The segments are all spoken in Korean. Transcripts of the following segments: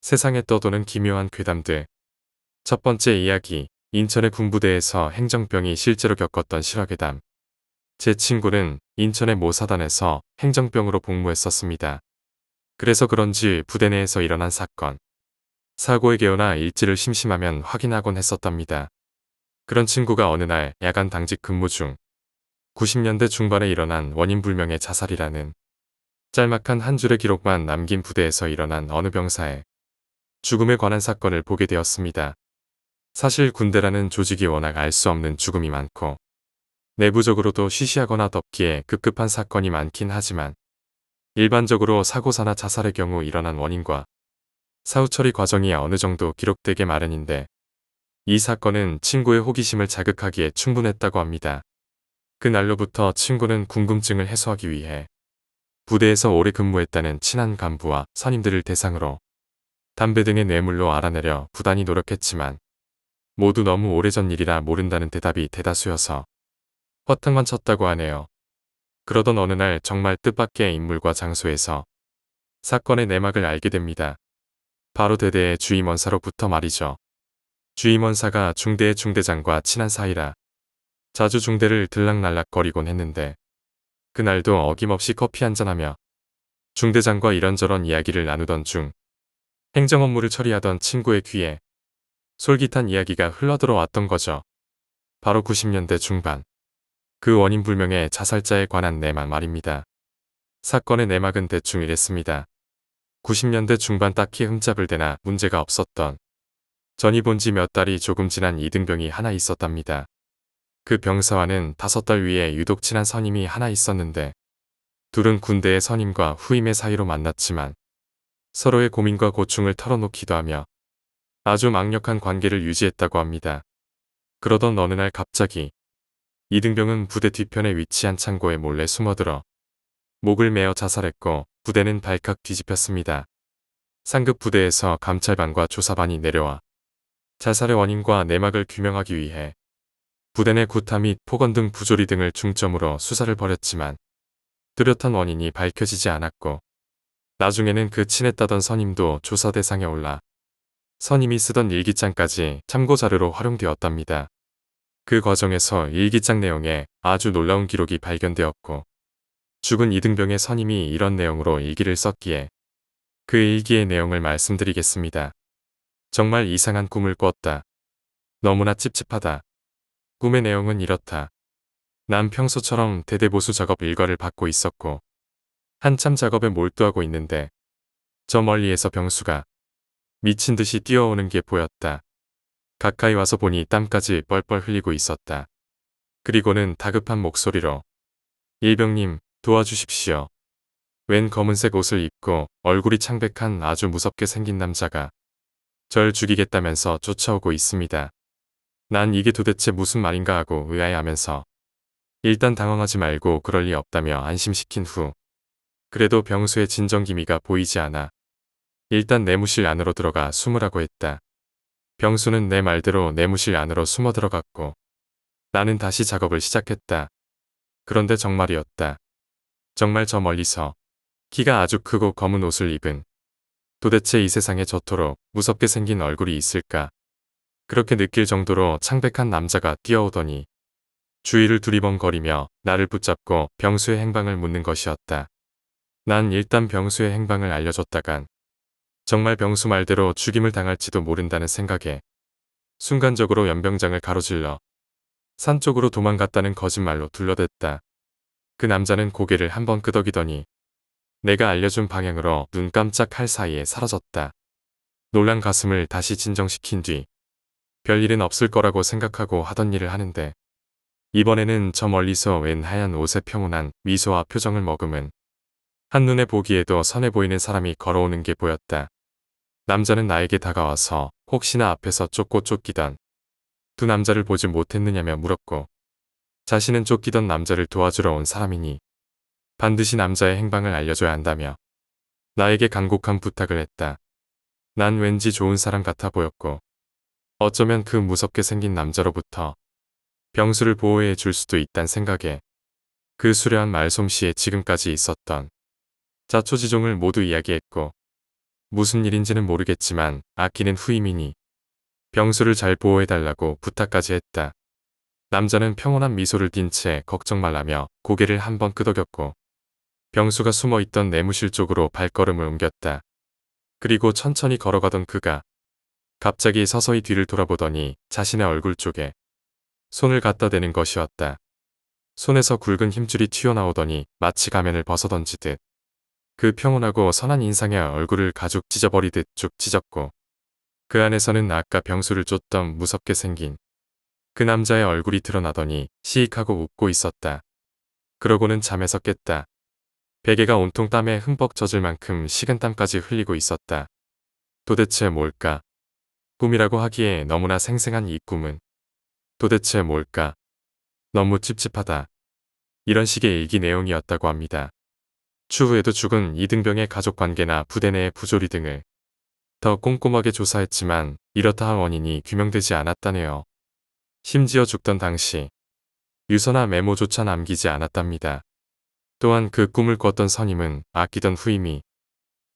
세상에 떠도는 기묘한 괴담들. 첫 번째 이야기. 인천의 군부대에서 행정병이 실제로 겪었던 실화괴담. 제 친구는 인천의 모 사단에서 행정병으로 복무했었습니다. 그래서 그런지 부대 내에서 일어난 사건, 사고의 개요나 일지를 심심하면 확인하곤 했었답니다. 그런 친구가 어느 날 야간 당직 근무 중 90년대 중반에 일어난 원인불명의 자살이라는 짤막한 한 줄의 기록만 남긴 부대에서 일어난 어느 병사의 죽음에 관한 사건을 보게 되었습니다. 사실 군대라는 조직이 워낙 알 수 없는 죽음이 많고 내부적으로도 시시하거나 덥기에 급급한 사건이 많긴 하지만 일반적으로 사고사나 자살의 경우 일어난 원인과 사후 처리 과정이 어느 정도 기록되게 마련인데 이 사건은 친구의 호기심을 자극하기에 충분했다고 합니다. 그날로부터 친구는 궁금증을 해소하기 위해 부대에서 오래 근무했다는 친한 간부와 선임들을 대상으로 담배 등의 뇌물로 알아내려 부단히 노력했지만 모두 너무 오래전 일이라 모른다는 대답이 대다수여서 허탕만 쳤다고 하네요. 그러던 어느 날 정말 뜻밖의 인물과 장소에서 사건의 내막을 알게 됩니다. 바로 대대의 주임원사로부터 말이죠. 주임원사가 중대의 중대장과 친한 사이라 자주 중대를 들락날락거리곤 했는데 그날도 어김없이 커피 한잔하며 중대장과 이런저런 이야기를 나누던 중 행정 업무를 처리하던 친구의 귀에 솔깃한 이야기가 흘러들어왔던 거죠. 바로 90년대 중반. 그 원인불명의 자살자에 관한 내막 말입니다. 사건의 내막은 대충 이랬습니다. 90년대 중반 딱히 흠잡을 데나 문제가 없었던 전이 본 지 몇 달이 조금 지난 이등병이 하나 있었답니다. 그 병사와는 5달 위에 유독 친한 선임이 하나 있었는데 둘은 군대의 선임과 후임의 사이로 만났지만 서로의 고민과 고충을 털어놓기도 하며 아주 막력한 관계를 유지했다고 합니다. 그러던 어느 날 갑자기 이등병은 부대 뒤편에 위치한 창고에 몰래 숨어들어 목을 메어 자살했고 부대는 발칵 뒤집혔습니다. 상급 부대에서 감찰반과 조사반이 내려와 자살의 원인과 내막을 규명하기 위해 부대 내 구타 및 폭언 등 부조리 등을 중점으로 수사를 벌였지만 뚜렷한 원인이 밝혀지지 않았고 나중에는 그 친했다던 선임도 조사 대상에 올라 선임이 쓰던 일기장까지 참고자료로 활용되었답니다. 그 과정에서 일기장 내용에 아주 놀라운 기록이 발견되었고 죽은 이등병의 선임이 이런 내용으로 일기를 썼기에 그 일기의 내용을 말씀드리겠습니다. 정말 이상한 꿈을 꿨다. 너무나 찝찝하다. 꿈의 내용은 이렇다. 난 평소처럼 대대보수 작업 일과를 받고 있었고 한참 작업에 몰두하고 있는데 저 멀리에서 병수가 미친 듯이 뛰어오는 게 보였다. 가까이 와서 보니 땀까지 뻘뻘 흘리고 있었다. 그리고는 다급한 목소리로 일병님 도와주십시오. 웬 검은색 옷을 입고 얼굴이 창백한 아주 무섭게 생긴 남자가 절 죽이겠다면서 쫓아오고 있습니다. 난 이게 도대체 무슨 말인가 하고 의아해하면서 일단 당황하지 말고 그럴 리 없다며 안심시킨 후 그래도 병수의 진정 기미가 보이지 않아 일단 내무실 안으로 들어가 숨으라고 했다. 병수는 내 말대로 내무실 안으로 숨어 들어갔고 나는 다시 작업을 시작했다. 그런데 정말이었다. 정말 저 멀리서 키가 아주 크고 검은 옷을 입은 도대체 이 세상에 저토록 무섭게 생긴 얼굴이 있을까? 그렇게 느낄 정도로 창백한 남자가 뛰어오더니 주위를 두리번거리며 나를 붙잡고 병수의 행방을 묻는 것이었다. 난 일단 병수의 행방을 알려줬다간 정말 병수 말대로 죽임을 당할지도 모른다는 생각에 순간적으로 연병장을 가로질러 산 쪽으로 도망갔다는 거짓말로 둘러댔다. 그 남자는 고개를 한번 끄덕이더니 내가 알려준 방향으로 눈 깜짝할 사이에 사라졌다. 놀란 가슴을 다시 진정시킨 뒤 별일은 없을 거라고 생각하고 하던 일을 하는데 이번에는 저 멀리서 웬 하얀 옷에 평온한 미소와 표정을 머금은 한눈에 보기에도 선해 보이는 사람이 걸어오는 게 보였다. 남자는 나에게 다가와서 혹시나 앞에서 쫓고 쫓기던 두 남자를 보지 못했느냐며 물었고 자신은 쫓기던 남자를 도와주러 온 사람이니 반드시 남자의 행방을 알려줘야 한다며 나에게 간곡한 부탁을 했다. 난 왠지 좋은 사람 같아 보였고 어쩌면 그 무섭게 생긴 남자로부터 병수를 보호해 줄 수도 있단 생각에 그 수려한 말솜씨에 지금까지 있었던 자초지종을 모두 이야기했고 무슨 일인지는 모르겠지만 아끼는 후임이니 병수를 잘 보호해달라고 부탁까지 했다. 남자는 평온한 미소를 띤 채 걱정 말라며 고개를 한번 끄덕였고 병수가 숨어있던 내무실 쪽으로 발걸음을 옮겼다. 그리고 천천히 걸어가던 그가 갑자기 서서히 뒤를 돌아보더니 자신의 얼굴 쪽에 손을 갖다 대는 것이었다. 손에서 굵은 힘줄이 튀어나오더니 마치 가면을 벗어던지듯 그 평온하고 선한 인상의 얼굴을 가죽 찢어버리듯 쭉 찢었고 그 안에서는 아까 병수를 쫓던 무섭게 생긴 그 남자의 얼굴이 드러나더니 시익하고 웃고 있었다. 그러고는 잠에서 깼다. 베개가 온통 땀에 흠뻑 젖을 만큼 식은땀까지 흘리고 있었다. 도대체 뭘까? 꿈이라고 하기에 너무나 생생한 이 꿈은 도대체 뭘까? 너무 찝찝하다. 이런 식의 일기 내용이었다고 합니다. 추후에도 죽은 이등병의 가족관계나 부대 내의 부조리 등을 더 꼼꼼하게 조사했지만 이렇다 할 원인이 규명되지 않았다네요. 심지어 죽던 당시 유서나 메모조차 남기지 않았답니다. 또한 그 꿈을 꿨던 선임은 아끼던 후임이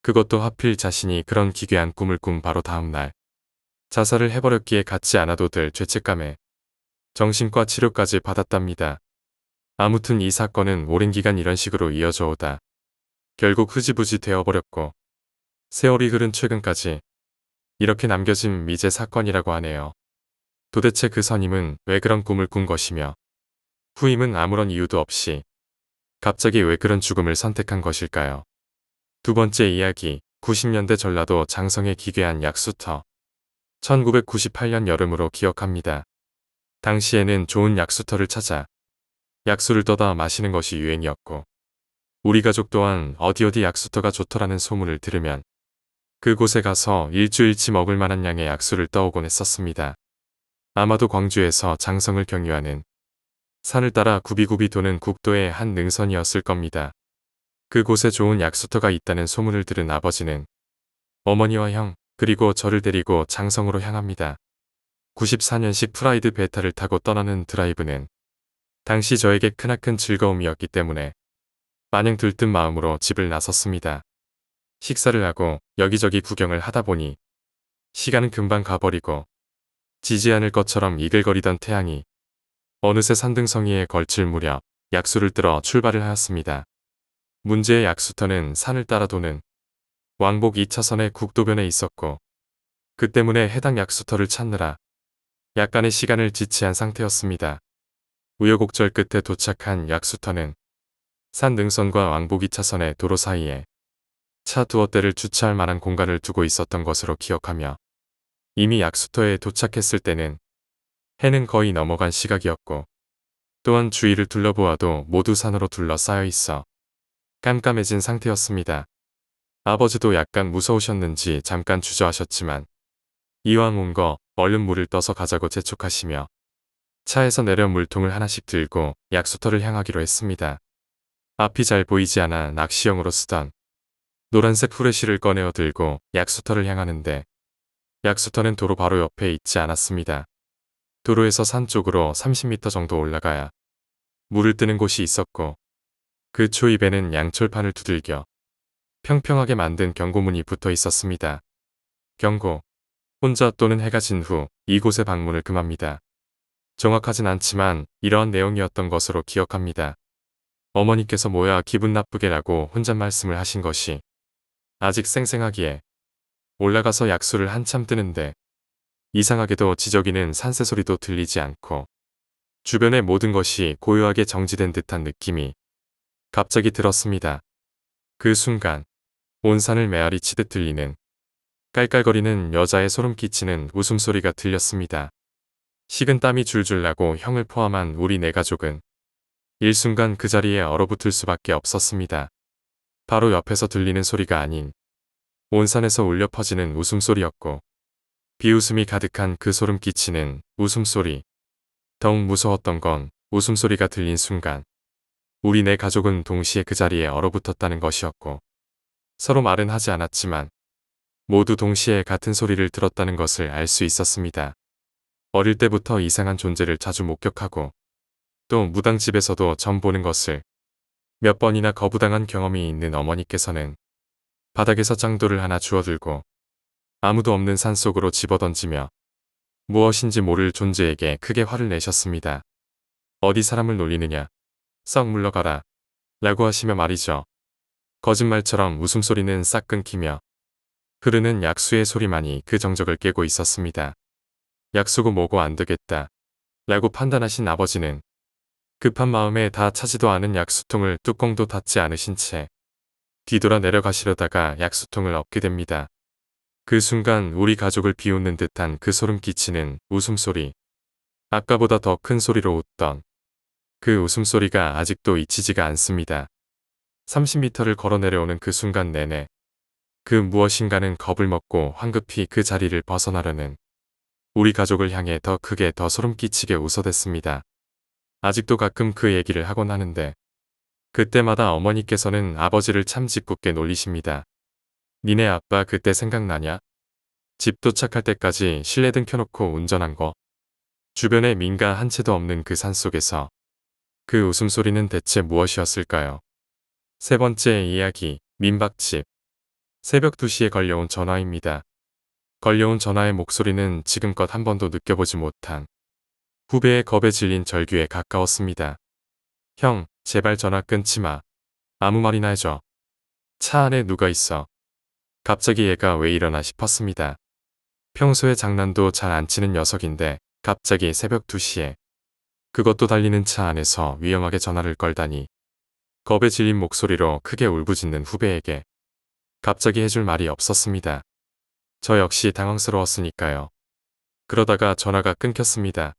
그것도 하필 자신이 그런 기괴한 꿈을 꾼 바로 다음날 자살을 해버렸기에 갖지 않아도 될 죄책감에 정신과 치료까지 받았답니다. 아무튼 이 사건은 오랜 기간 이런 식으로 이어져 오다 결국 흐지부지 되어버렸고 세월이 흐른 최근까지 이렇게 남겨진 미제 사건이라고 하네요. 도대체 그 선임은 왜 그런 꿈을 꾼 것이며 후임은 아무런 이유도 없이 갑자기 왜 그런 죽음을 선택한 것일까요? 두 번째 이야기, 90년대 전라도 장성의 기괴한 약수터. 1998년 여름으로 기억합니다. 당시에는 좋은 약수터를 찾아 약수를 떠다 마시는 것이 유행이었고 우리 가족 또한 어디 약수터가 좋더라는 소문을 들으면 그곳에 가서 일주일치 먹을 만한 양의 약수를 떠오곤 했었습니다. 아마도 광주에서 장성을 경유하는 산을 따라 굽이굽이 도는 국도의 한 능선이었을 겁니다. 그곳에 좋은 약수터가 있다는 소문을 들은 아버지는 어머니와 형 그리고 저를 데리고 장성으로 향합니다. 94년식 프라이드 베타를 타고 떠나는 드라이브는 당시 저에게 크나큰 즐거움이었기 때문에 마냥 들뜬 마음으로 집을 나섰습니다. 식사를 하고 여기저기 구경을 하다 보니 시간은 금방 가버리고 지지 않을 것처럼 이글거리던 태양이 어느새 산등성이에 걸칠 무렵 약수를 들어 출발을 하였습니다. 문제의 약수터는 산을 따라 도는 왕복 2차선의 국도변에 있었고 그 때문에 해당 약수터를 찾느라 약간의 시간을 지체한 상태였습니다. 우여곡절 끝에 도착한 약수터는 산 능선과 왕복 2차선의 도로 사이에 차 두어 대를 주차할 만한 공간을 두고 있었던 것으로 기억하며 이미 약수터에 도착했을 때는 해는 거의 넘어간 시각이었고 또한 주위를 둘러보아도 모두 산으로 둘러싸여 있어 깜깜해진 상태였습니다. 아버지도 약간 무서우셨는지 잠깐 주저하셨지만 이왕 온 거 얼른 물을 떠서 가자고 재촉하시며 차에서 내려 물통을 하나씩 들고 약수터를 향하기로 했습니다. 앞이 잘 보이지 않아 낚시용으로 쓰던 노란색 후레쉬를 꺼내어 들고 약수터를 향하는데 약수터는 도로 바로 옆에 있지 않았습니다. 도로에서 산 쪽으로 30m 정도 올라가야 물을 뜨는 곳이 있었고 그 초입에는 양철판을 두들겨 평평하게 만든 경고문이 붙어 있었습니다. 경고. 혼자 또는 해가 진 후 이곳에 방문을 금합니다. 정확하진 않지만 이러한 내용이었던 것으로 기억합니다. 어머니께서 뭐야 기분 나쁘게라고 혼잣 말씀을 하신 것이 아직 생생하기에 올라가서 약수를 한참 뜨는데 이상하게도 지저귀는 산새 소리도 들리지 않고 주변의 모든 것이 고요하게 정지된 듯한 느낌이 갑자기 들었습니다. 그 순간 온 산을 메아리 치듯 들리는 깔깔거리는 여자의 소름 끼치는 웃음소리가 들렸습니다. 식은 땀이 줄줄 나고 형을 포함한 우리 네 가족은 일순간 그 자리에 얼어붙을 수밖에 없었습니다. 바로 옆에서 들리는 소리가 아닌 온 산에서 울려 퍼지는 웃음소리였고 비웃음이 가득한 그 소름 끼치는 웃음소리. 더욱 무서웠던 건 웃음소리가 들린 순간 우리 네 가족은 동시에 그 자리에 얼어붙었다는 것이었고 서로 말은 하지 않았지만 모두 동시에 같은 소리를 들었다는 것을 알 수 있었습니다. 어릴 때부터 이상한 존재를 자주 목격하고 또 무당집에서도 점 보는 것을 몇 번이나 거부당한 경험이 있는 어머니께서는 바닥에서 짱돌을 하나 주워들고 아무도 없는 산속으로 집어던지며 무엇인지 모를 존재에게 크게 화를 내셨습니다. 어디 사람을 놀리느냐. 썩 물러가라. 라고 하시며 말이죠. 거짓말처럼 웃음소리는 싹 끊기며 흐르는 약수의 소리만이 그 정적을 깨고 있었습니다. 약수고 뭐고 안 되겠다. 라고 판단하신 아버지는 급한 마음에 다 차지도 않은 약수통을 뚜껑도 닫지 않으신 채 뒤돌아 내려가시려다가 약수통을 얻게 됩니다. 그 순간 우리 가족을 비웃는 듯한 그 소름 끼치는 웃음소리. 아까보다 더 큰 소리로 웃던 그 웃음소리가 아직도 잊히지가 않습니다. 30m를 걸어 내려오는 그 순간 내내 그 무엇인가는 겁을 먹고 황급히 그 자리를 벗어나려는 우리 가족을 향해 더 크게 더 소름 끼치게 웃어댔습니다. 아직도 가끔 그 얘기를 하곤 하는데 그때마다 어머니께서는 아버지를 참 짓궂게 놀리십니다. 니네 아빠 그때 생각나냐? 집 도착할 때까지 실내등 켜놓고 운전한 거. 주변에 민가 한 채도 없는 그 산속에서 그 웃음소리는 대체 무엇이었을까요? 세 번째 이야기, 민박집. 새벽 2시에 걸려온 전화입니다. 걸려온 전화의 목소리는 지금껏 한 번도 느껴보지 못한 후배의 겁에 질린 절규에 가까웠습니다. 형, 제발 전화 끊지 마. 아무 말이나 해줘. 차 안에 누가 있어. 갑자기 얘가 왜 이러나 싶었습니다. 평소에 장난도 잘 안 치는 녀석인데 갑자기 새벽 2시에 그것도 달리는 차 안에서 위험하게 전화를 걸다니. 겁에 질린 목소리로 크게 울부짖는 후배에게 갑자기 해줄 말이 없었습니다. 저 역시 당황스러웠으니까요. 그러다가 전화가 끊겼습니다.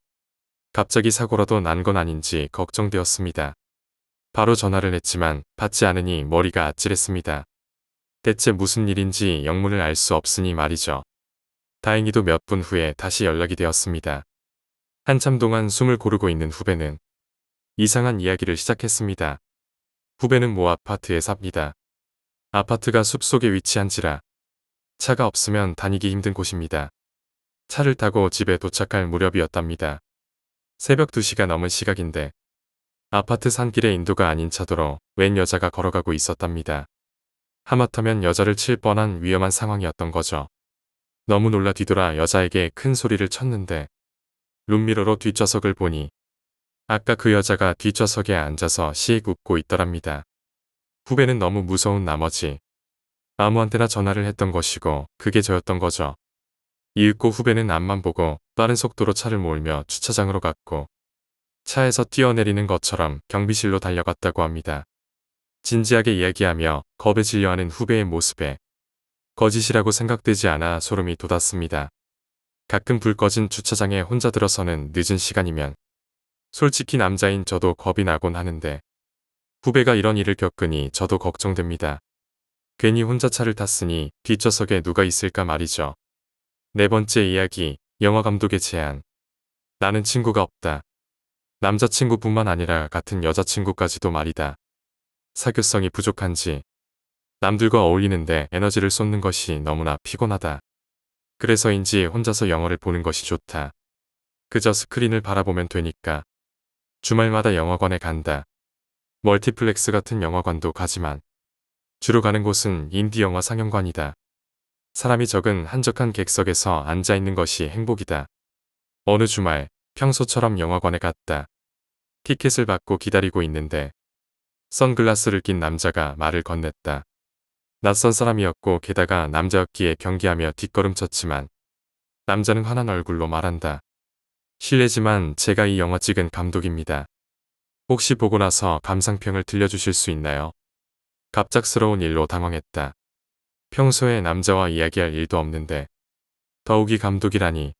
갑자기 사고라도 난 건 아닌지 걱정되었습니다. 바로 전화를 했지만 받지 않으니 머리가 아찔했습니다. 대체 무슨 일인지 영문을 알 수 없으니 말이죠. 다행히도 몇 분 후에 다시 연락이 되었습니다. 한참 동안 숨을 고르고 있는 후배는 이상한 이야기를 시작했습니다. 후배는 모 아파트에 삽니다. 아파트가 숲속에 위치한지라 차가 없으면 다니기 힘든 곳입니다. 차를 타고 집에 도착할 무렵이었답니다. 새벽 2시가 넘은 시각인데 아파트 산길에 인도가 아닌 차도로 웬 여자가 걸어가고 있었답니다. 하마터면 여자를 칠 뻔한 위험한 상황이었던 거죠. 너무 놀라 뒤돌아 여자에게 큰 소리를 쳤는데 룸미러로 뒷좌석을 보니 아까 그 여자가 뒷좌석에 앉아서 시익 웃고 있더랍니다. 후배는 너무 무서운 나머지 아무한테나 전화를 했던 것이고 그게 저였던 거죠. 이윽고 후배는 앞만 보고 빠른 속도로 차를 몰며 주차장으로 갔고 차에서 뛰어내리는 것처럼 경비실로 달려갔다고 합니다. 진지하게 이야기하며 겁에 질려하는 후배의 모습에 거짓이라고 생각되지 않아 소름이 돋았습니다. 가끔 불 꺼진 주차장에 혼자 들어서는 늦은 시간이면 솔직히 남자인 저도 겁이 나곤 하는데 후배가 이런 일을 겪으니 저도 걱정됩니다. 괜히 혼자 차를 탔으니 뒷좌석에 누가 있을까 말이죠. 네 번째 이야기, 영화 감독의 제안. 나는 친구가 없다. 남자친구뿐만 아니라 같은 여자친구까지도 말이다. 사교성이 부족한지 남들과 어울리는데 에너지를 쏟는 것이 너무나 피곤하다. 그래서인지 혼자서 영화를 보는 것이 좋다. 그저 스크린을 바라보면 되니까. 주말마다 영화관에 간다. 멀티플렉스 같은 영화관도 가지만 주로 가는 곳은 인디 영화 상영관이다. 사람이 적은 한적한 객석에서 앉아있는 것이 행복이다. 어느 주말 평소처럼 영화관에 갔다. 티켓을 받고 기다리고 있는데 선글라스를 낀 남자가 말을 건넸다. 낯선 사람이었고 게다가 남자였기에 경계하며 뒷걸음쳤지만 남자는 환한 얼굴로 말한다. 실례지만 제가 이 영화 찍은 감독입니다. 혹시 보고 나서 감상평을 들려주실 수 있나요? 갑작스러운 일로 당황했다. 평소에 남자와 이야기할 일도 없는데 더욱이 감독이라니.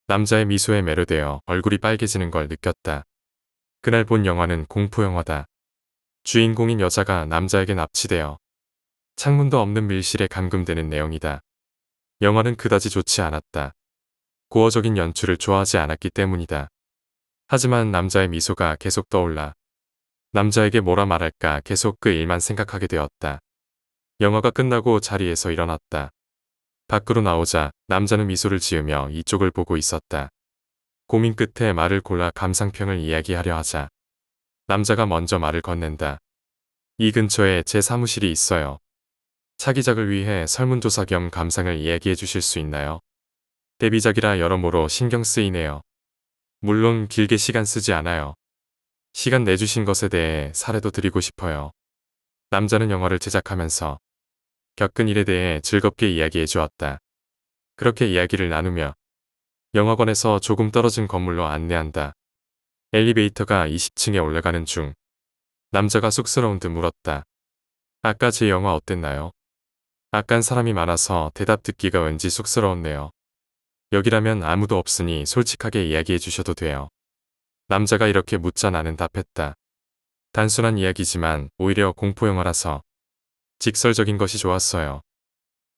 남자의 미소에 매료되어 얼굴이 빨개지는 걸 느꼈다. 그날 본 영화는 공포영화다. 주인공인 여자가 남자에게 납치되어 창문도 없는 밀실에 감금되는 내용이다. 영화는 그다지 좋지 않았다. 고어적인 연출을 좋아하지 않았기 때문이다. 하지만 남자의 미소가 계속 떠올라 남자에게 뭐라 말할까 계속 그 일만 생각하게 되었다. 영화가 끝나고 자리에서 일어났다. 밖으로 나오자 남자는 미소를 지으며 이쪽을 보고 있었다. 고민 끝에 말을 골라 감상평을 이야기하려 하자 남자가 먼저 말을 건넨다. 이 근처에 제 사무실이 있어요. 차기작을 위해 설문조사 겸 감상을 이야기해 주실 수 있나요? 데뷔작이라 여러모로 신경 쓰이네요. 물론 길게 시간 쓰지 않아요. 시간 내주신 것에 대해 사례도 드리고 싶어요. 남자는 영화를 제작하면서 겪은 일에 대해 즐겁게 이야기해 주었다. 그렇게 이야기를 나누며 영화관에서 조금 떨어진 건물로 안내한다. 엘리베이터가 20층에 올라가는 중 남자가 쑥스러운 듯 물었다. 아까 제 영화 어땠나요? 아깐 사람이 많아서 대답 듣기가 왠지 쑥스러웠네요. 여기라면 아무도 없으니 솔직하게 이야기해 주셔도 돼요. 남자가 이렇게 묻자 나는 답했다. 단순한 이야기지만 오히려 공포영화라서 직설적인 것이 좋았어요.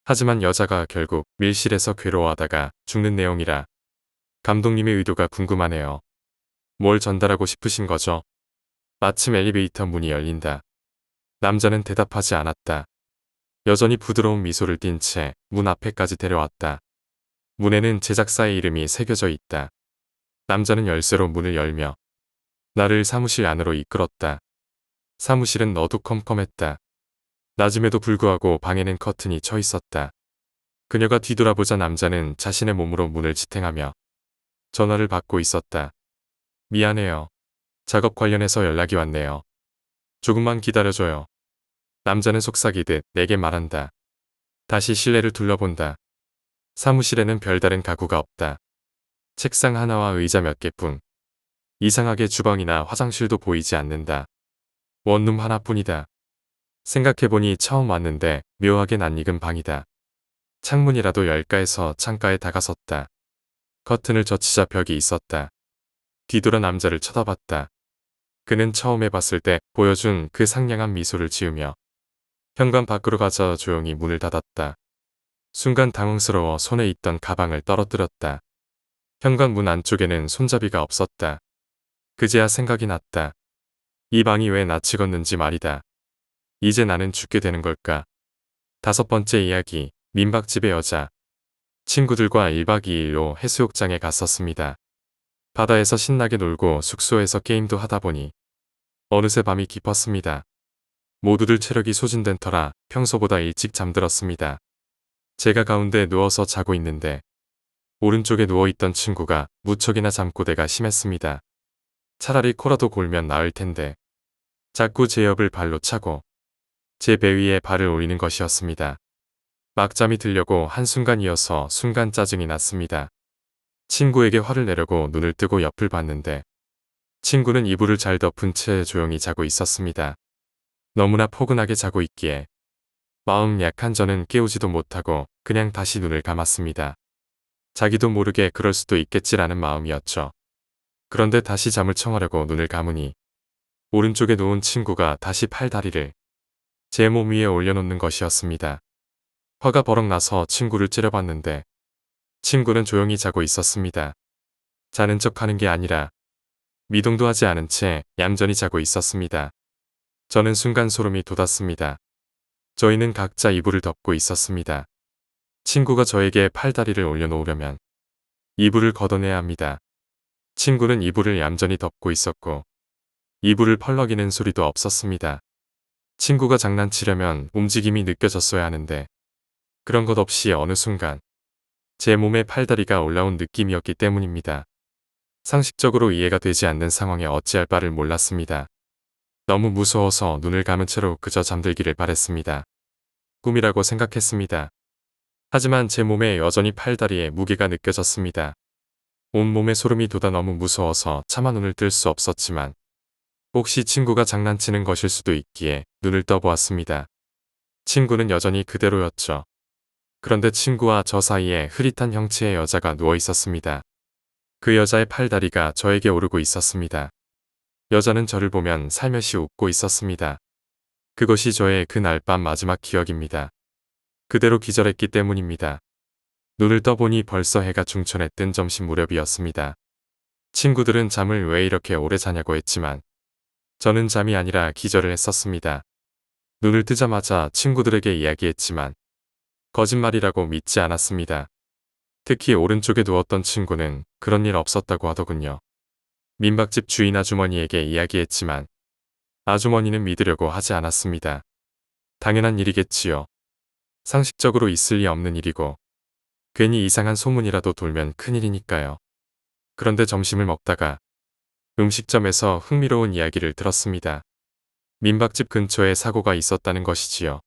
하지만 여자가 결국 밀실에서 괴로워하다가 죽는 내용이라 감독님의 의도가 궁금하네요. 뭘 전달하고 싶으신 거죠? 마침 엘리베이터 문이 열린다. 남자는 대답하지 않았다. 여전히 부드러운 미소를 띤 채 문 앞에까지 데려왔다. 문에는 제작사의 이름이 새겨져 있다. 남자는 열쇠로 문을 열며 나를 사무실 안으로 이끌었다. 사무실은 어두컴컴했다. 낮음에도 불구하고 방에는 커튼이 쳐 있었다. 그녀가 뒤돌아보자 남자는 자신의 몸으로 문을 지탱하며 전화를 받고 있었다. 미안해요. 작업 관련해서 연락이 왔네요. 조금만 기다려줘요. 남자는 속삭이듯 내게 말한다. 다시 실내를 둘러본다. 사무실에는 별다른 가구가 없다. 책상 하나와 의자 몇 개뿐. 이상하게 주방이나 화장실도 보이지 않는다. 원룸 하나뿐이다. 생각해보니 처음 왔는데 묘하게 낯익은 방이다. 창문이라도 열까 해서 창가에 다가섰다. 커튼을 젖히자 벽이 있었다. 뒤돌아 남자를 쳐다봤다. 그는 처음에 봤을 때 보여준 그 상냥한 미소를 지으며 현관 밖으로 가서 조용히 문을 닫았다. 순간 당황스러워 손에 있던 가방을 떨어뜨렸다. 현관 문 안쪽에는 손잡이가 없었다. 그제야 생각이 났다. 이 방이 왜 낯익었는지 말이다. 이제 나는 죽게 되는 걸까? 5번째 이야기, 민박집의 여자. 친구들과 1박 2일로 해수욕장에 갔었습니다. 바다에서 신나게 놀고 숙소에서 게임도 하다 보니 어느새 밤이 깊었습니다. 모두들 체력이 소진된 터라 평소보다 일찍 잠들었습니다. 제가 가운데 누워서 자고 있는데 오른쪽에 누워있던 친구가 무척이나 잠꼬대가 심했습니다. 차라리 코라도 골면 나을 텐데 자꾸 제 옆을 발로 차고 제 배 위에 발을 올리는 것이었습니다. 막잠이 들려고 한순간이어서 순간 짜증이 났습니다. 친구에게 화를 내려고 눈을 뜨고 옆을 봤는데 친구는 이불을 잘 덮은 채 조용히 자고 있었습니다. 너무나 포근하게 자고 있기에 마음 약한 저는 깨우지도 못하고 그냥 다시 눈을 감았습니다. 자기도 모르게 그럴 수도 있겠지라는 마음이었죠. 그런데 다시 잠을 청하려고 눈을 감으니 오른쪽에 누운 친구가 다시 팔다리를 제 몸 위에 올려놓는 것이었습니다. 화가 버럭 나서 친구를 째려봤는데 친구는 조용히 자고 있었습니다. 자는 척하는 게 아니라 미동도 하지 않은 채 얌전히 자고 있었습니다. 저는 순간 소름이 돋았습니다. 저희는 각자 이불을 덮고 있었습니다. 친구가 저에게 팔다리를 올려놓으려면 이불을 걷어내야 합니다. 친구는 이불을 얌전히 덮고 있었고 이불을 펄럭이는 소리도 없었습니다. 친구가 장난치려면 움직임이 느껴졌어야 하는데 그런 것 없이 어느 순간 제 몸에 팔다리가 올라온 느낌이었기 때문입니다. 상식적으로 이해가 되지 않는 상황에 어찌할 바를 몰랐습니다. 너무 무서워서 눈을 감은 채로 그저 잠들기를 바랬습니다. 꿈이라고 생각했습니다. 하지만 제 몸에 여전히 팔다리의 무게가 느껴졌습니다. 온몸에 소름이 돋아 너무 무서워서 차마 눈을 뜰 수 없었지만 혹시 친구가 장난치는 것일 수도 있기에 눈을 떠보았습니다. 친구는 여전히 그대로였죠. 그런데 친구와 저 사이에 흐릿한 형체의 여자가 누워 있었습니다. 그 여자의 팔다리가 저에게 오르고 있었습니다. 여자는 저를 보면 살며시 웃고 있었습니다. 그것이 저의 그날 밤 마지막 기억입니다. 그대로 기절했기 때문입니다. 눈을 떠보니 벌써 해가 중천에 뜬 점심 무렵이었습니다. 친구들은 잠을 왜 이렇게 오래 자냐고 했지만 저는 잠이 아니라 기절을 했었습니다. 눈을 뜨자마자 친구들에게 이야기했지만 거짓말이라고 믿지 않았습니다. 특히 오른쪽에 누웠던 친구는 그런 일 없었다고 하더군요. 민박집 주인 아주머니에게 이야기했지만 아주머니는 믿으려고 하지 않았습니다. 당연한 일이겠지요. 상식적으로 있을 리 없는 일이고 괜히 이상한 소문이라도 돌면 큰일이니까요. 그런데 점심을 먹다가 음식점에서 흥미로운 이야기를 들었습니다. 민박집 근처에 사고가 있었다는 것이지요.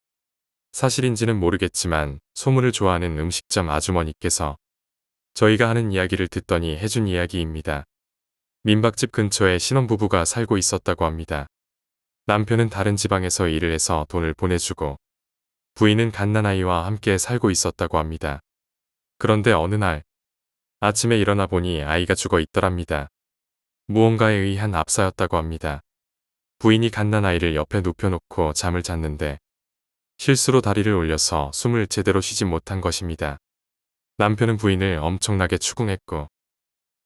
사실인지는 모르겠지만 소문을 좋아하는 음식점 아주머니께서 저희가 하는 이야기를 듣더니 해준 이야기입니다. 민박집 근처에 신혼부부가 살고 있었다고 합니다. 남편은 다른 지방에서 일을 해서 돈을 보내주고 부인은 갓난아이와 함께 살고 있었다고 합니다. 그런데 어느 날 아침에 일어나 보니 아이가 죽어 있더랍니다. 무언가에 의한 압사였다고 합니다. 부인이 갓난아이를 옆에 눕혀놓고 잠을 잤는데 실수로 다리를 올려서 숨을 제대로 쉬지 못한 것입니다. 남편은 부인을 엄청나게 추궁했고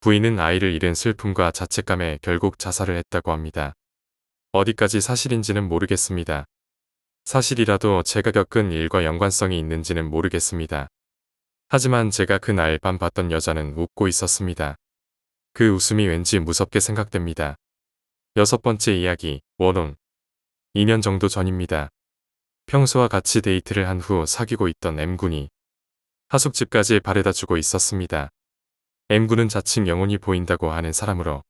부인은 아이를 잃은 슬픔과 자책감에 결국 자살을 했다고 합니다. 어디까지 사실인지는 모르겠습니다. 사실이라도 제가 겪은 일과 연관성이 있는지는 모르겠습니다. 하지만 제가 그날 밤 봤던 여자는 웃고 있었습니다. 그 웃음이 왠지 무섭게 생각됩니다. 6번째 이야기, 원혼. 2년 정도 전입니다. 평소와 같이 데이트를 한 후 사귀고 있던 M군이 하숙집까지 바래다 주고 있었습니다. M군은 자칭 영혼이 보인다고 하는 사람으로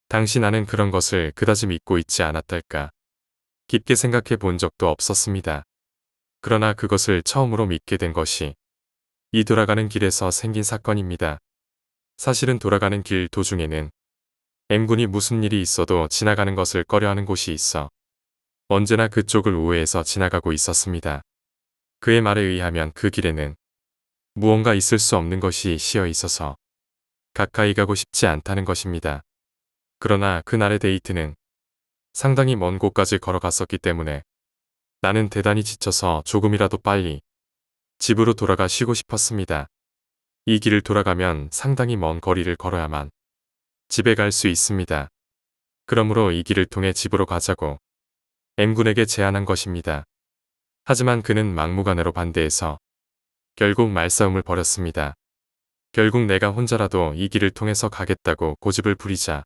당시 나는 그런 것을 그다지 믿고 있지 않았달까. 깊게 생각해 본 적도 없었습니다. 그러나 그것을 처음으로 믿게 된 것이 이 돌아가는 길에서 생긴 사건입니다. 사실은 돌아가는 길 도중에는 M군이 무슨 일이 있어도 지나가는 것을 꺼려하는 곳이 있어 언제나 그쪽을 우회해서 지나가고 있었습니다. 그의 말에 의하면 그 길에는 무언가 있을 수 없는 것이 씌어 있어서 가까이 가고 싶지 않다는 것입니다. 그러나 그날의 데이트는 상당히 먼 곳까지 걸어갔었기 때문에 나는 대단히 지쳐서 조금이라도 빨리 집으로 돌아가 쉬고 싶었습니다. 이 길을 돌아가면 상당히 먼 거리를 걸어야만 집에 갈 수 있습니다. 그러므로 이 길을 통해 집으로 가자고 M군에게 제안한 것입니다. 하지만 그는 막무가내로 반대해서 결국 말싸움을 벌였습니다. 결국 내가 혼자라도 이 길을 통해서 가겠다고 고집을 부리자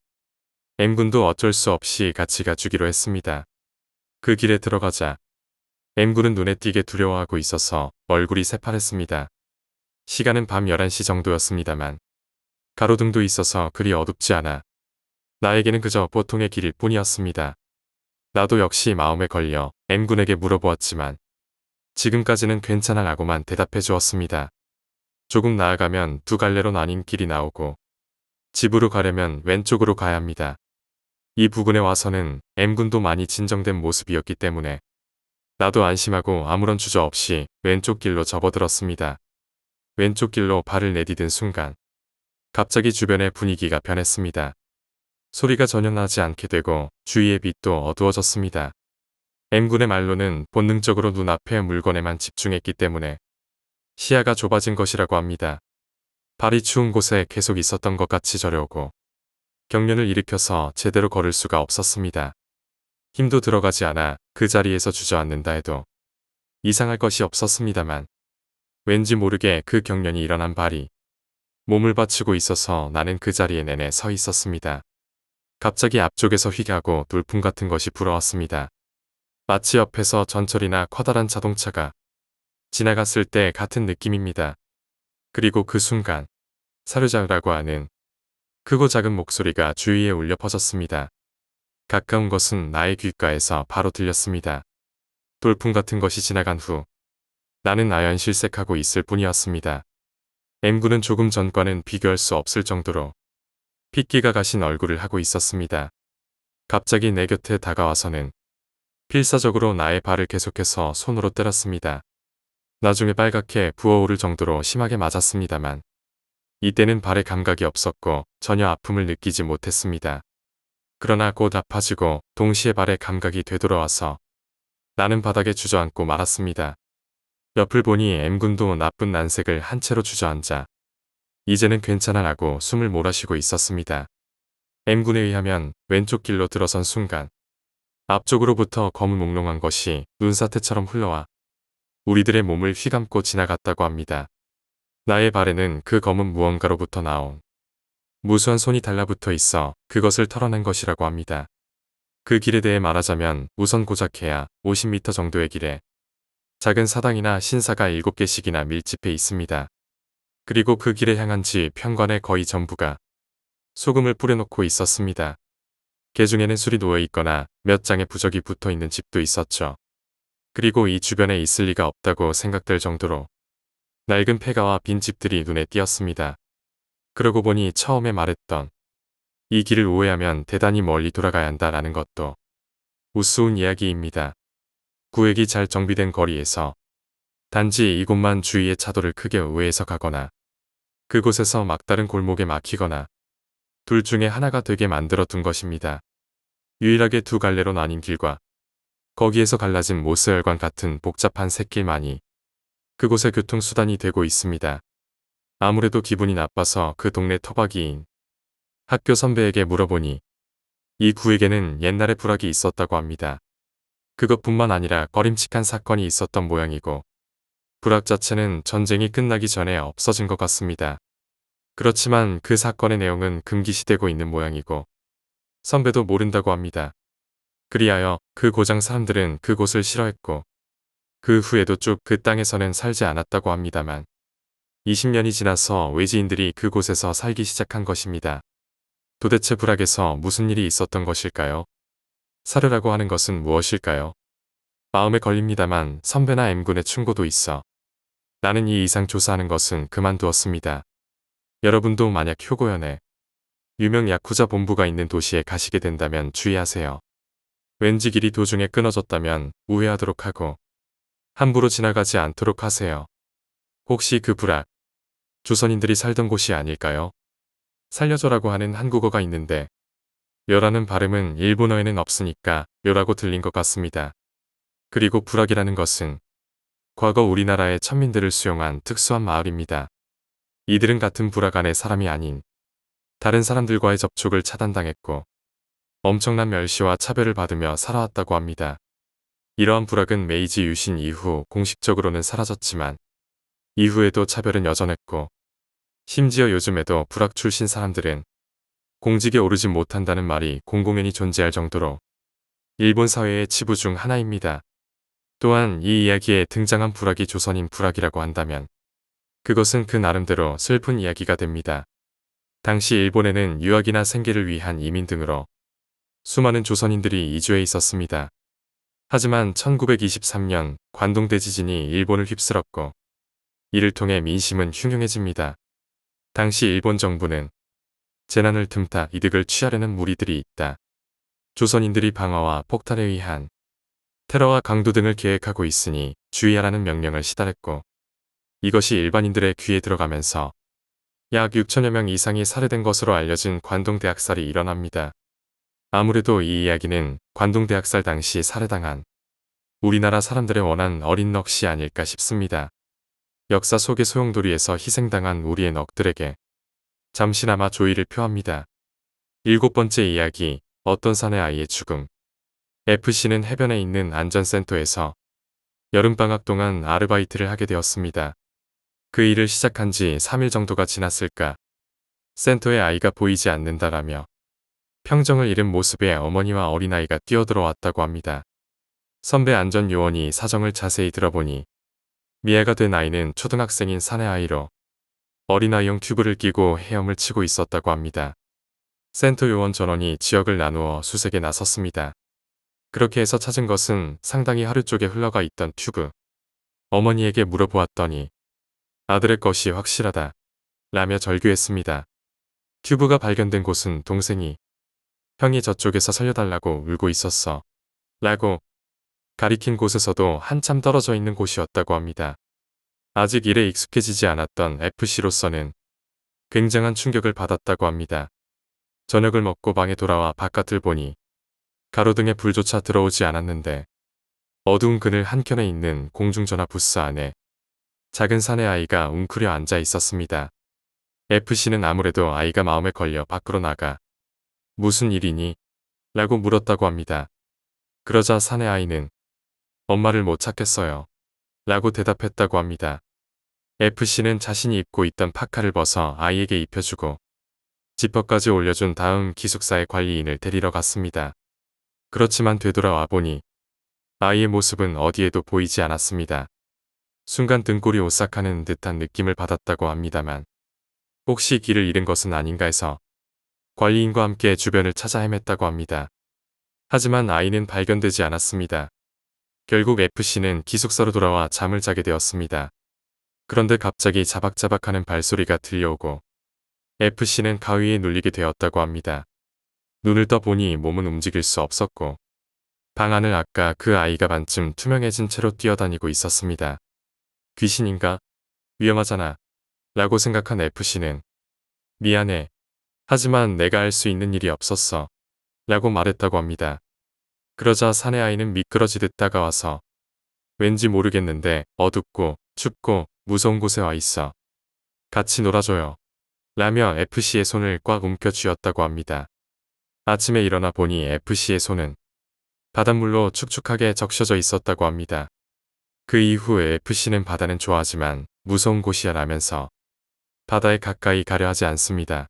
M군도 어쩔 수 없이 같이 가주기로 했습니다. 그 길에 들어가자 M군은 눈에 띄게 두려워하고 있어서 얼굴이 새파랬습니다. 시간은 밤 11시 정도였습니다만 가로등도 있어서 그리 어둡지 않아 나에게는 그저 보통의 길일 뿐이었습니다. 나도 역시 마음에 걸려 M군에게 물어보았지만 지금까지는 괜찮아라고만 대답해 주었습니다. 조금 나아가면 두 갈래로 나뉜 길이 나오고 집으로 가려면 왼쪽으로 가야 합니다. 이 부근에 와서는 M군도 많이 진정된 모습이었기 때문에 나도 안심하고 아무런 주저 없이 왼쪽 길로 접어들었습니다. 왼쪽 길로 발을 내디딘 순간 갑자기 주변의 분위기가 변했습니다. 소리가 전혀 나지 않게 되고 주위의 빛도 어두워졌습니다. M군의 말로는 본능적으로 눈앞의 물건에만 집중했기 때문에 시야가 좁아진 것이라고 합니다. 발이 추운 곳에 계속 있었던 것 같이 저려오고 경련을 일으켜서 제대로 걸을 수가 없었습니다. 힘도 들어가지 않아 그 자리에서 주저앉는다 해도 이상할 것이 없었습니다만 왠지 모르게 그 경련이 일어난 발이 몸을 받치고 있어서 나는 그 자리에 내내 서 있었습니다. 갑자기 앞쪽에서 휘가고 돌풍 같은 것이 불어왔습니다. 마치 옆에서 전철이나 커다란 자동차가 지나갔을 때 같은 느낌입니다. 그리고 그 순간 사류자라고 하는 크고 작은 목소리가 주위에 울려 퍼졌습니다. 가까운 것은 나의 귓가에서 바로 들렸습니다. 돌풍 같은 것이 지나간 후 나는 아연실색하고 있을 뿐이었습니다. M군은 조금 전과는 비교할 수 없을 정도로 핏기가 가신 얼굴을 하고 있었습니다. 갑자기 내 곁에 다가와서는 필사적으로 나의 발을 계속해서 손으로 때렸습니다. 나중에 빨갛게 부어오를 정도로 심하게 맞았습니다만 이때는 발에 감각이 없었고 전혀 아픔을 느끼지 못했습니다. 그러나 곧 아파지고 동시에 발에 감각이 되돌아와서 나는 바닥에 주저앉고 말았습니다. 옆을 보니 M군도 나쁜 난색을 한 채로 주저앉아 이제는 괜찮아라고 숨을 몰아쉬고 있었습니다. M군에 의하면 왼쪽 길로 들어선 순간 앞쪽으로부터 검은 몽롱한 것이 눈사태처럼 흘러와 우리들의 몸을 휘감고 지나갔다고 합니다. 나의 발에는 그 검은 무언가로부터 나온 무수한 손이 달라붙어 있어 그것을 털어낸 것이라고 합니다. 그 길에 대해 말하자면 우선 고작해야 50m 정도의 길에 작은 사당이나 신사가 7개씩이나 밀집해 있습니다. 그리고 그 길을 향한 집 현관의 거의 전부가 소금을 뿌려놓고 있었습니다. 개중에는 술이 놓여 있거나 몇 장의 부적이 붙어 있는 집도 있었죠. 그리고 이 주변에 있을 리가 없다고 생각될 정도로 낡은 폐가와 빈 집들이 눈에 띄었습니다. 그러고 보니 처음에 말했던 이 길을 오해하면 대단히 멀리 돌아가야 한다라는 것도 우스운 이야기입니다. 구획이 잘 정비된 거리에서 단지 이곳만 주위의 차도를 크게 우회해서 가거나 그곳에서 막다른 골목에 막히거나 둘 중에 하나가 되게 만들어 둔 것입니다. 유일하게 두 갈래로 나뉜 길과 거기에서 갈라진 모스혈관 같은 복잡한 샛길만이 그곳의 교통수단이 되고 있습니다. 아무래도 기분이 나빠서 그 동네 토박이인 학교 선배에게 물어보니 이 구에게는 옛날에 불악이 있었다고 합니다. 그것뿐만 아니라 꺼림칙한 사건이 있었던 모양이고 불악 자체는 전쟁이 끝나기 전에 없어진 것 같습니다. 그렇지만 그 사건의 내용은 금기시되고 있는 모양이고 선배도 모른다고 합니다. 그리하여 그 고장 사람들은 그곳을 싫어했고 그 후에도 쭉 그 땅에서는 살지 않았다고 합니다만 20년이 지나서 외지인들이 그곳에서 살기 시작한 것입니다. 도대체 불악에서 무슨 일이 있었던 것일까요? 사르라고 하는 것은 무엇일까요? 마음에 걸립니다만 선배나 M군의 충고도 있어 나는 이 이상 조사하는 것은 그만두었습니다. 여러분도 만약 효고현에 유명 야쿠자 본부가 있는 도시에 가시게 된다면 주의하세요. 왠지 길이 도중에 끊어졌다면 우회하도록 하고 함부로 지나가지 않도록 하세요. 혹시 그 불악, 조선인들이 살던 곳이 아닐까요? 살려줘라고 하는 한국어가 있는데 묘라는 발음은 일본어에는 없으니까 묘라고 들린 것 같습니다. 그리고 불악이라는 것은 과거 우리나라의 천민들을 수용한 특수한 마을입니다. 이들은 같은 불악 안의 사람이 아닌 다른 사람들과의 접촉을 차단당했고 엄청난 멸시와 차별을 받으며 살아왔다고 합니다. 이러한 불악은 메이지 유신 이후 공식적으로는 사라졌지만 이후에도 차별은 여전했고 심지어 요즘에도 불악 출신 사람들은 공직에 오르지 못한다는 말이 공공연히 존재할 정도로 일본 사회의 치부 중 하나입니다. 또한 이 이야기에 등장한 불악이 조선인 불악이라고 한다면 그것은 그 나름대로 슬픈 이야기가 됩니다. 당시 일본에는 유학이나 생계를 위한 이민 등으로 수많은 조선인들이 이주해 있었습니다. 하지만 1923년 관동 대지진이 일본을 휩쓸었고 이를 통해 민심은 흉흉해집니다. 당시 일본 정부는 재난을 틈타 이득을 취하려는 무리들이 있다. 조선인들이 방화와 폭탄에 의한 테러와 강도 등을 계획하고 있으니 주의하라는 명령을 시달했고 이것이 일반인들의 귀에 들어가면서 약 6천여 명 이상이 살해된 것으로 알려진 관동대학살이 일어납니다. 아무래도 이 이야기는 관동대학살 당시 살해당한 우리나라 사람들의 원한 어린 넋이 아닐까 싶습니다. 역사 속의 소용돌이에서 희생당한 우리의 넋들에게 잠시나마 조의를 표합니다. 7번째 이야기, 어떤 사내 아이의 죽음. FC는 해변에 있는 안전센터에서 여름방학 동안 아르바이트를 하게 되었습니다. 그 일을 시작한 지 3일 정도가 지났을까. 센터에 아이가 보이지 않는다라며 평정을 잃은 모습에 어머니와 어린아이가 뛰어들어왔다고 합니다. 선배 안전요원이 사정을 자세히 들어보니 미아가 된 아이는 초등학생인 사내아이로 어린아이용 튜브를 끼고 헤엄을 치고 있었다고 합니다. 센터 요원 전원이 지역을 나누어 수색에 나섰습니다. 그렇게 해서 찾은 것은 상당히 하루 쪽에 흘러가 있던 튜브. 어머니에게 물어보았더니 아들의 것이 확실하다 라며 절규했습니다. 튜브가 발견된 곳은 동생이 형이 저쪽에서 살려달라고 울고 있었어 라고 가리킨 곳에서도 한참 떨어져 있는 곳이었다고 합니다. 아직 일에 익숙해지지 않았던 FC로서는 굉장한 충격을 받았다고 합니다. 저녁을 먹고 방에 돌아와 바깥을 보니 가로등에 불조차 들어오지 않았는데 어두운 그늘 한켠에 있는 공중전화 부스 안에 작은 사내 아이가 웅크려 앉아 있었습니다. FC는 아무래도 아이가 마음에 걸려 밖으로 나가 무슨 일이니? 라고 물었다고 합니다. 그러자 사내 아이는 엄마를 못 찾겠어요 라고 대답했다고 합니다. FC는 자신이 입고 있던 파카를 벗어 아이에게 입혀주고 지퍼까지 올려준 다음 기숙사의 관리인을 데리러 갔습니다. 그렇지만 되돌아와 보니 아이의 모습은 어디에도 보이지 않았습니다. 순간 등골이 오싹하는 듯한 느낌을 받았다고 합니다만 혹시 길을 잃은 것은 아닌가 해서 관리인과 함께 주변을 찾아 헤맸다고 합니다. 하지만 아이는 발견되지 않았습니다. 결국 F씨는 기숙사로 돌아와 잠을 자게 되었습니다. 그런데 갑자기 자박자박하는 발소리가 들려오고 F씨는 가위에 눌리게 되었다고 합니다. 눈을 떠보니 몸은 움직일 수 없었고 방 안을 아까 그 아이가 반쯤 투명해진 채로 뛰어다니고 있었습니다. 귀신인가? 위험하잖아. 라고 생각한 F씨는 미안해. 하지만 내가 할 수 있는 일이 없었어. 라고 말했다고 합니다. 그러자 사내 아이는 미끄러지듯 다가와서 왠지 모르겠는데 어둡고 춥고 무서운 곳에 와 있어. 같이 놀아줘요. 라며 F씨의 손을 꽉 움켜쥐었다고 합니다. 아침에 일어나 보니 F씨의 손은 바닷물로 축축하게 적셔져 있었다고 합니다. 그 이후에 F씨는 바다는 좋아하지만 무서운 곳이야 라면서 바다에 가까이 가려 하지 않습니다.